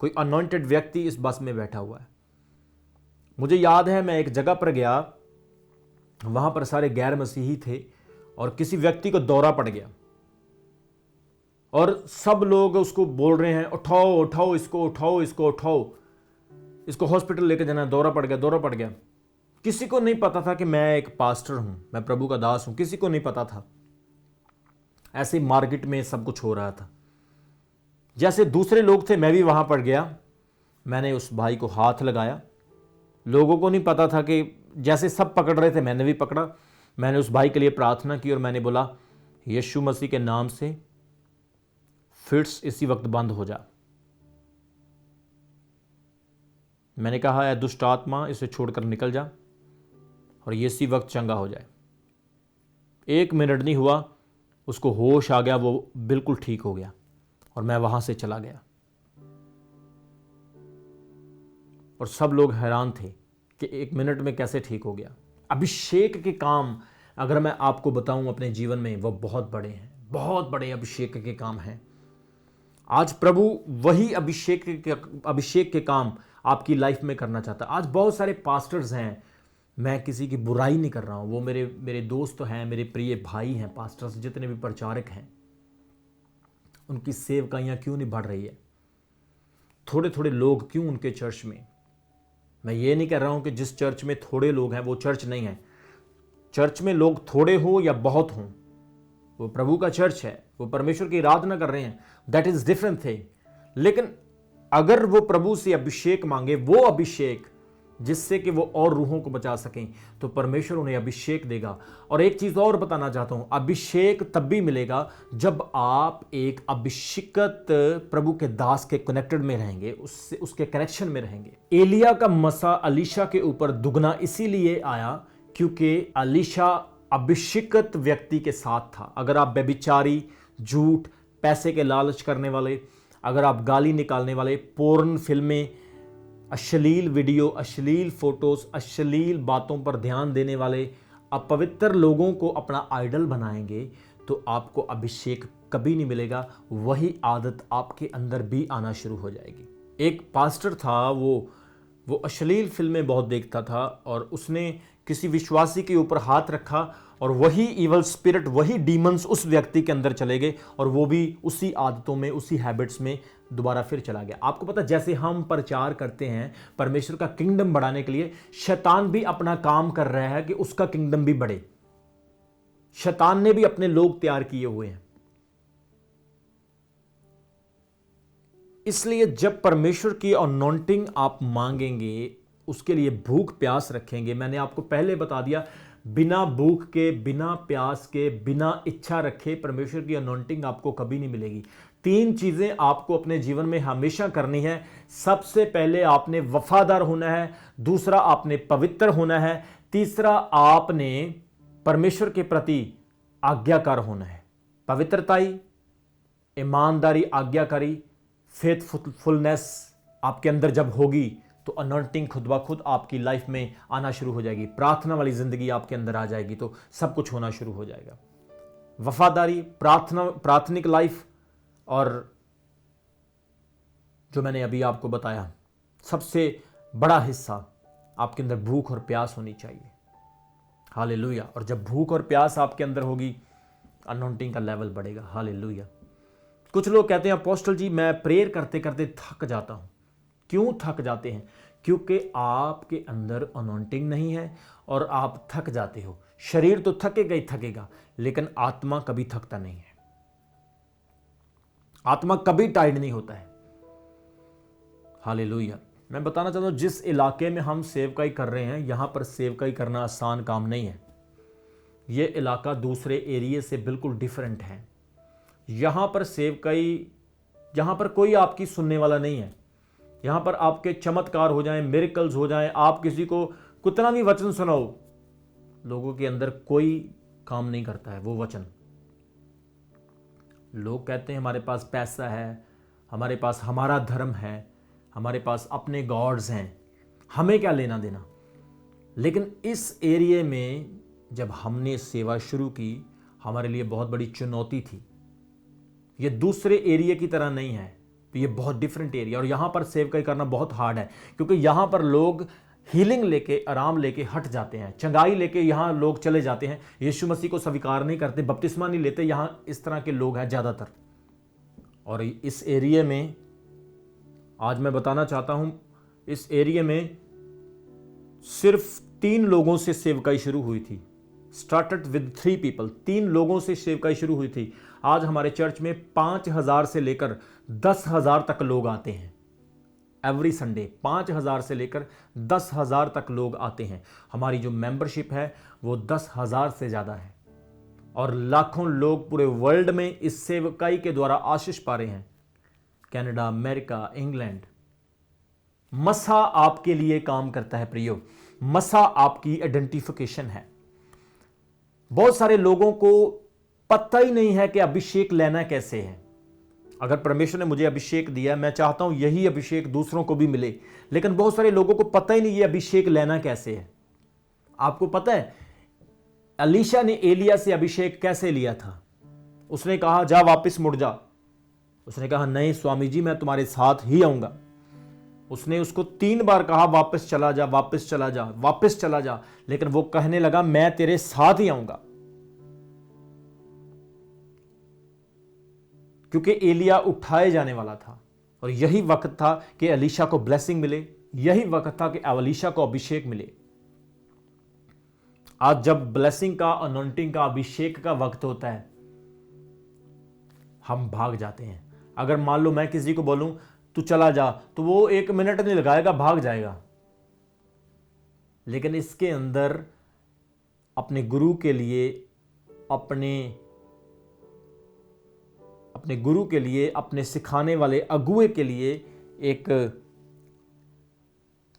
Speaker 1: कोई अनॉइंटेड व्यक्ति इस बस में बैठा हुआ है। मुझे याद है मैं एक जगह पर गया, वहां पर सारे गैर मसीही थे और किसी व्यक्ति को दौरा पड़ गया और सब लोग उसको बोल रहे हैं उठाओ उठाओ इसको, उठाओ इसको, उठाओ इसको, हॉस्पिटल लेके जाना, दौरा पड़ गया, दौरा पड़ गया। किसी को नहीं पता था कि मैं एक पास्टर हूं, मैं प्रभु का दास हूं, किसी को नहीं पता था। ऐसे मार्केट में सब कुछ हो रहा था। जैसे दूसरे लोग थे मैं भी वहां पर गया, मैंने उस भाई को हाथ लगाया। लोगों को नहीं पता था कि जैसे सब पकड़ रहे थे मैंने भी पकड़ा। मैंने उस भाई के लिए प्रार्थना की और मैंने बोला यीशु मसीह के नाम से फिट्स इसी वक्त बंद हो जा। मैंने कहा है दुष्ट आत्मा इसे छोड़कर निकल जा और ये इसी वक्त चंगा हो जाए। 1 मिनट नहीं हुआ, उसको होश आ गया, वो बिल्कुल ठीक हो गया और मैं वहां से चला गया। और सब लोग हैरान थे कि 1 मिनट में कैसे ठीक हो गया। अभिषेक के काम अगर मैं आपको बताऊं अपने जीवन में, वो बहुत बड़े हैं, बहुत बड़े अभिषेक के काम हैं। आज प्रभु वही अभिषेक के काम आपकी लाइफ में करना चाहता है। आज बहुत सारे पास्टर्स हैं, मैं किसी की बुराई नहीं कर रहा हूं, वो मेरे दोस्त हैं, मेरे प्रिय भाई हैं। पास्टर्स जितने भी प्रचारक हैं, उनकी सेवकाइयां क्यों नहीं बढ़ रही है? थोड़े थोड़े लोग क्यों उनके चर्च में? मैं ये नहीं कह रहा हूं कि जिस चर्च में थोड़े लोग हैं वो चर्च नहीं है। चर्च में लोग थोड़े हो या बहुत हों, वो प्रभु का चर्च है, वो परमेश्वर की आराधना कर रहे हैं, दैट इज डिफरेंट थिंग। लेकिन अगर वो प्रभु से अभिषेक मांगे, वो अभिषेक जिससे कि वो और रूहों को बचा सकें, तो परमेश्वर उन्हें अभिषेक देगा। और एक चीज और बताना चाहता हूं, अभिषेक तब भी मिलेगा जब आप एक अभिषिक्त प्रभु के दास के कनेक्टेड में रहेंगे, उससे उसके कनेक्शन में रहेंगे। एलिया का मसा अलीशा के ऊपर दुगना इसीलिए आया क्योंकि अलीशा अभिषिक्त व्यक्ति के साथ था। अगर आप व्यभिचारी, झूठ, पैसे के लालच करने वाले, अगर आप गाली निकालने वाले, पोर्न फिल्में, अश्लील वीडियो, अश्लील फोटोज, अश्लील बातों पर ध्यान देने वाले, अपवित्र लोगों को अपना आइडल बनाएंगे, तो आपको अभिषेक कभी नहीं मिलेगा। वही आदत आपके अंदर भी आना शुरू हो जाएगी। एक पास्टर था, वो अश्लील फिल्में बहुत देखता था और उसने किसी विश्वासी के ऊपर हाथ रखा और वही इवल स्पिरिट, वही डीमंस उस व्यक्ति के अंदर चले गए और वो भी उसी आदतों में, उसी हैबिट्स में दोबारा फिर चला गया। आपको पता, जैसे हम प्रचार करते हैं परमेश्वर का किंगडम बढ़ाने के लिए, शैतान भी अपना काम कर रहा है कि उसका किंगडम भी बढ़े। शैतान ने भी अपने लोग तैयार किए हुए हैं। इसलिए जब परमेश्वर की अनॉइंटिंग आप मांगेंगे, उसके लिए भूख प्यास रखेंगे। मैंने आपको पहले बता दिया, बिना भूख के, बिना प्यास के, बिना इच्छा रखे परमेश्वर की अनॉइंटिंग आपको कभी नहीं मिलेगी। 3 चीजें आपको अपने जीवन में हमेशा करनी है। सबसे पहले आपने वफादार होना है, दूसरा आपने पवित्र होना है, तीसरा आपने परमेश्वर के प्रति आज्ञाकार होना है। पवित्रताई, ईमानदारी, आज्ञाकारी, फेथफुलनेस आपके अंदर जब होगी तो अनॉइंटिंग खुद ब खुद आपकी लाइफ में आना शुरू हो जाएगी। प्रार्थना वाली जिंदगी आपके अंदर आ जाएगी तो सब कुछ होना शुरू हो जाएगा। वफादारी, प्रार्थनिक लाइफ और जो मैंने अभी आपको बताया, सबसे बड़ा हिस्सा आपके अंदर भूख और प्यास होनी चाहिए। हालेलुया। और जब भूख और प्यास आपके अंदर होगी, अनॉइंटिंग का लेवल बढ़ेगा। हालेलुया। कुछ लोग कहते हैं अपोस्टल जी मैं प्रेयर करते करते थक जाता हूं। क्यों थक जाते हैं? क्योंकि आपके अंदर अनॉइंटिंग नहीं है और आप थक जाते हो। शरीर तो थकेगा ही थकेगा, लेकिन आत्मा कभी थकता नहीं है। आत्मा कभी टाइर्ड नहीं होता है। हालेलुया। मैं बताना चाहता हूं, जिस इलाके में हम सेवकाई कर रहे हैं, यहां पर सेवकाई करना आसान काम नहीं है। यह इलाका दूसरे एरिया से बिल्कुल डिफरेंट है। यहां पर सेवकाई जहां पर कोई आपकी सुनने वाला नहीं है। यहां पर आपके चमत्कार हो जाएं, मिरेकल्स हो जाएं, आप किसी को कितना भी वचन सुनाओ, लोगों के अंदर कोई काम नहीं करता है वो वचन। लोग कहते हैं हमारे पास पैसा है, हमारे पास हमारा धर्म है, हमारे पास अपने गॉड्स हैं, हमें क्या लेना देना। लेकिन इस एरिया में जब हमने सेवा शुरू की, हमारे लिए बहुत बड़ी चुनौती थी। ये दूसरे एरिया की तरह नहीं है, ये बहुत डिफरेंट एरिया, और यहां पर सेवकाई करना बहुत हार्ड है, क्योंकि यहां पर लोग हीलिंग लेके, आराम लेके हट जाते हैं, चंगाई लेके यहां लोग चले जाते हैं, यीशु मसीह को स्वीकार नहीं करते, बपतिस्मा नहीं लेते। यहां इस तरह के लोग हैं ज्यादातर। और इस एरिया में आज मैं बताना चाहता हूं, इस एरिया में सिर्फ 3 लोगों से सेवकाई शुरू हुई थी। स्टार्टेड विद 3 पीपल, 3 लोगों से सेवकाई शुरू हुई थी। आज हमारे चर्च में 5,000 से लेकर 10,000 तक लोग आते हैं एवरी संडे। 5,000 से लेकर 10,000 तक लोग आते हैं। हमारी जो मेंबरशिप है वो 10,000 से ज़्यादा है, और लाखों लोग पूरे वर्ल्ड में इस सेवकाई के द्वारा आशीष पा रहे हैं। Canada, America, England. मसा आपके लिए काम करता है प्रियो। मसा आपकी आइडेंटिफिकेशन है। बहुत सारे लोगों को पता ही नहीं है कि अभिषेक लेना कैसे है। अगर परमेश्वर ने मुझे अभिषेक दिया, मैं चाहता हूं यही अभिषेक दूसरों को भी मिले, लेकिन बहुत सारे लोगों को पता ही नहीं ये अभिषेक लेना कैसे है। आपको पता है एलीशा ने एलिया से अभिषेक कैसे लिया था? उसने कहा जा वापस मुड़ जा। उसने कहा नहीं स्वामी जी, मैं तुम्हारे साथ ही आऊंगा। उसने उसको 3 बार कहा वापस चला जा, वापस चला जा, वापस चला जा, लेकिन वो कहने लगा मैं तेरे साथ ही आऊंगा, क्योंकि एलिया उठाए जाने वाला था। और यही वक्त था कि एलीशा को ब्लेसिंग मिले, यही वक्त था कि एलीशा को अभिषेक मिले। आज जब ब्लेसिंग का, अनॉइंटिंग का, अभिषेक का वक्त होता है, हम भाग जाते हैं। अगर मान लो मैं किसी को बोलूं तू चला जा, तो वो 1 मिनट नहीं लगाएगा, भाग जाएगा। लेकिन इसके अंदर अपने गुरु के लिए, अपने गुरु के लिए, अपने सिखाने वाले अगुए के लिए एक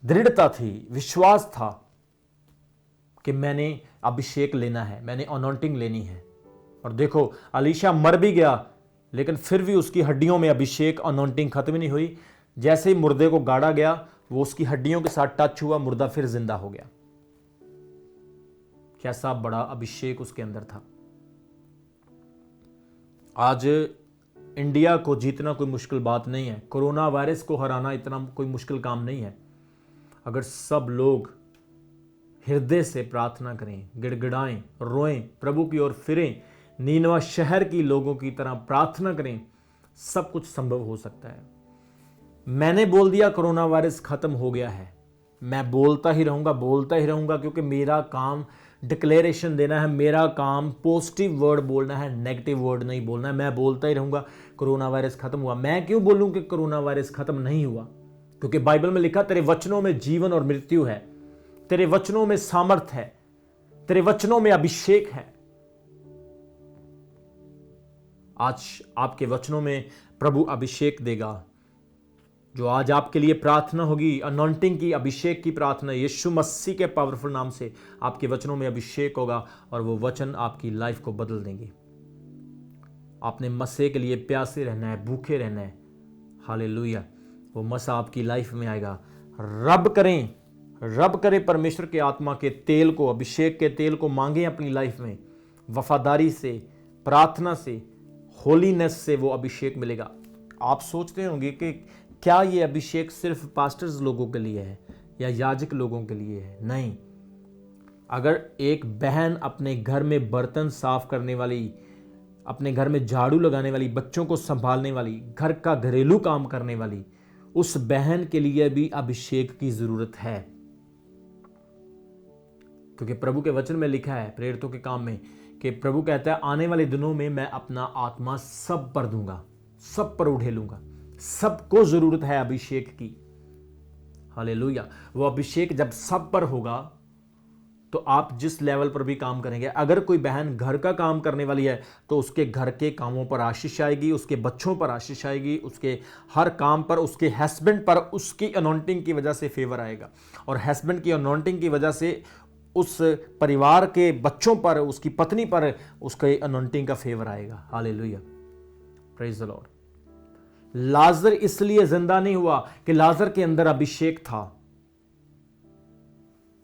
Speaker 1: दृढ़ता थी, विश्वास था कि मैंने अभिषेक लेना है, मैंने अनॉइंटिंग लेनी है। और देखो एलीशा मर भी गया, लेकिन फिर भी उसकी हड्डियों में अभिषेक, अनॉइंटिंग खत्म ही नहीं हुई। जैसे ही मुर्दे को गाड़ा गया, वो उसकी हड्डियों के साथ टच हुआ, मुर्दा फिर जिंदा हो गया। कैसा बड़ा अभिषेक उसके अंदर था। आज इंडिया को जीतना कोई मुश्किल बात नहीं है, कोरोना वायरस को हराना इतना कोई मुश्किल काम नहीं है। अगर सब लोग हृदय से प्रार्थना करें, गिड़गिड़ाएं, रोएं, प्रभु की ओर फिरें, नीनवा शहर की लोगों की तरह प्रार्थना करें, सब कुछ संभव हो सकता है। मैंने बोल दिया कोरोना वायरस खत्म हो गया है, मैं बोलता ही रहूंगा, क्योंकि मेरा काम डिक्लेरेशन देना है, मेरा काम पॉजिटिव वर्ड बोलना है, नेगेटिव वर्ड नहीं बोलना है। मैं बोलता ही रहूंगा कोरोना वायरस खत्म हुआ। मैं क्यों बोलूं कि कोरोना वायरस खत्म नहीं हुआ? क्योंकि बाइबल में लिखा तेरे वचनों में जीवन और मृत्यु है, तेरे वचनों में सामर्थ है, तेरे वचनों में अभिषेक है। आज आपके वचनों में प्रभु अभिषेक देगा। जो आज आपके लिए प्रार्थना होगी, अनॉइंटिंग की, अभिषेक की प्रार्थना, यीशु मसीह के पावरफुल नाम से आपके वचनों में अभिषेक होगा, और वो वचन आपकी लाइफ को बदल देंगे। आपने मसीह के लिए प्यासे रहना है, भूखे रहना है। हालेलुया। वो मसा आपकी लाइफ में आएगा। रब करें परमेश्वर के आत्मा के तेल को, अभिषेक के तेल को मांगे अपनी लाइफ में। वफादारी से, प्रार्थना से, होलीनेस से वो अभिषेक मिलेगा। आप सोचते होंगे कि क्या ये अभिषेक सिर्फ पास्टर्स लोगों के लिए है या याजक लोगों के लिए है? नहीं। अगर एक बहन अपने घर में बर्तन साफ करने वाली, अपने घर में झाड़ू लगाने वाली, बच्चों को संभालने वाली, घर का घरेलू काम करने वाली, उस बहन के लिए भी अभिषेक की जरूरत है। क्योंकि प्रभु के वचन में लिखा है, प्रेरितों के काम में, कि प्रभु कहता है आने वाले दिनों में मैं अपना आत्मा सब पर दूंगा, सब पर उड़ेलूंगा। सबको जरूरत है अभिषेक की। हालेलुया। वो अभिषेक जब सब पर होगा तो आप जिस लेवल पर भी काम करेंगे, अगर कोई बहन घर का काम करने वाली है तो उसके घर के कामों पर आशीष आएगी, उसके बच्चों पर आशीष आएगी, उसके हर काम पर, उसके हस्बैंड पर उसकी अनॉइंटिंग की वजह से फेवर आएगा, और हस्बैंड की अनॉइंटिंग की वजह से उस परिवार के बच्चों पर, उसकी पत्नी पर उसके अनॉइंटिंग का फेवर आएगा। Hallelujah, praise the Lord. लाजर इसलिए जिंदा नहीं हुआ कि लाजर के अंदर अभिषेक था,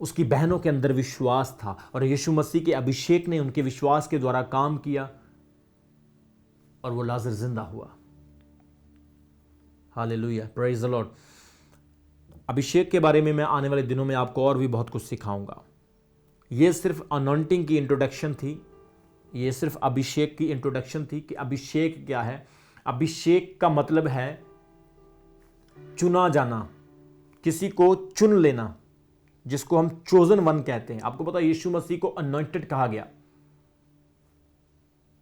Speaker 1: उसकी बहनों के अंदर विश्वास था, और यीशु मसीह के अभिषेक ने उनके विश्वास के द्वारा काम किया और वो लाजर जिंदा हुआ। Hallelujah, praise the Lord. अभिषेक के बारे में मैं आने वाले दिनों में आपको और भी बहुत कुछ सिखाऊंगा। ये सिर्फ अनॉइंटिंग की इंट्रोडक्शन थी, ये सिर्फ अभिषेक की इंट्रोडक्शन थी कि अभिषेक क्या है। अभिषेक का मतलब है चुना जाना, किसी को चुन लेना, जिसको हम चोजन वन कहते हैं। आपको पता है यीशु मसीह को अनॉइंटेड कहा गया,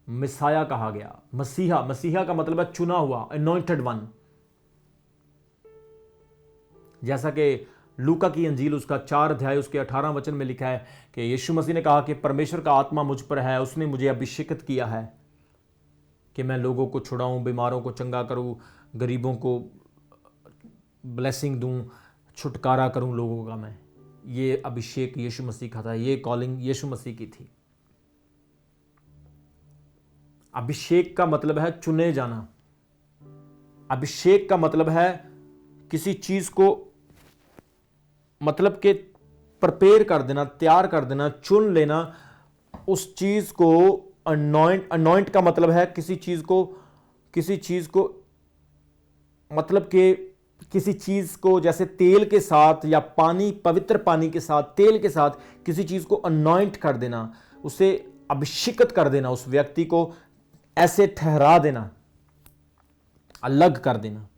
Speaker 1: मिसाया कहा गया, मसीहा। मसीहा का मतलब है चुना हुआ, अनॉइंटेड वन। जैसा कि लूका की अंजील उसका 4 अध्याय उसके 18 वचन में लिखा है कि यीशु मसीह ने कहा कि परमेश्वर का आत्मा मुझ पर है, उसने मुझे अभिषेकित किया है कि मैं लोगों को छुड़ाऊं, बीमारों को चंगा करूं, गरीबों को ब्लेसिंग दूं, छुटकारा करूं लोगों का। मैं ये अभिषेक यीशु मसीह का था, ये कॉलिंग यीशु मसीह की थी। अभिषेक का मतलब है चुने जाना। अभिषेक का मतलब है किसी चीज को, मतलब कि प्रिपेयर कर देना, तैयार कर देना, चुन लेना उस चीज को। अनॉइंट का मतलब है किसी चीज को मतलब कि किसी चीज को जैसे तेल के साथ या पानी, पवित्र पानी के साथ, तेल के साथ किसी चीज को अनॉइंट कर देना, उसे अभिषेकित कर देना, उस व्यक्ति को ऐसे ठहरा देना, अलग कर देना।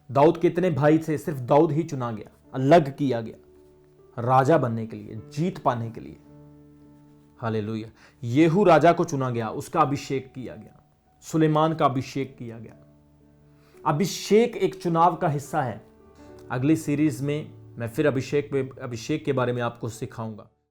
Speaker 1: दाऊद के इतने भाई थे, सिर्फ दाऊद ही चुना गया, अलग किया गया राजा बनने के लिए, जीत पाने के लिए। हालेलुया। येहू राजा को चुना गया, उसका अभिषेक किया गया, सुलेमान का अभिषेक किया गया। अभिषेक एक चुनाव का हिस्सा है। अगली सीरीज में मैं फिर अभिषेक के बारे में आपको सिखाऊंगा।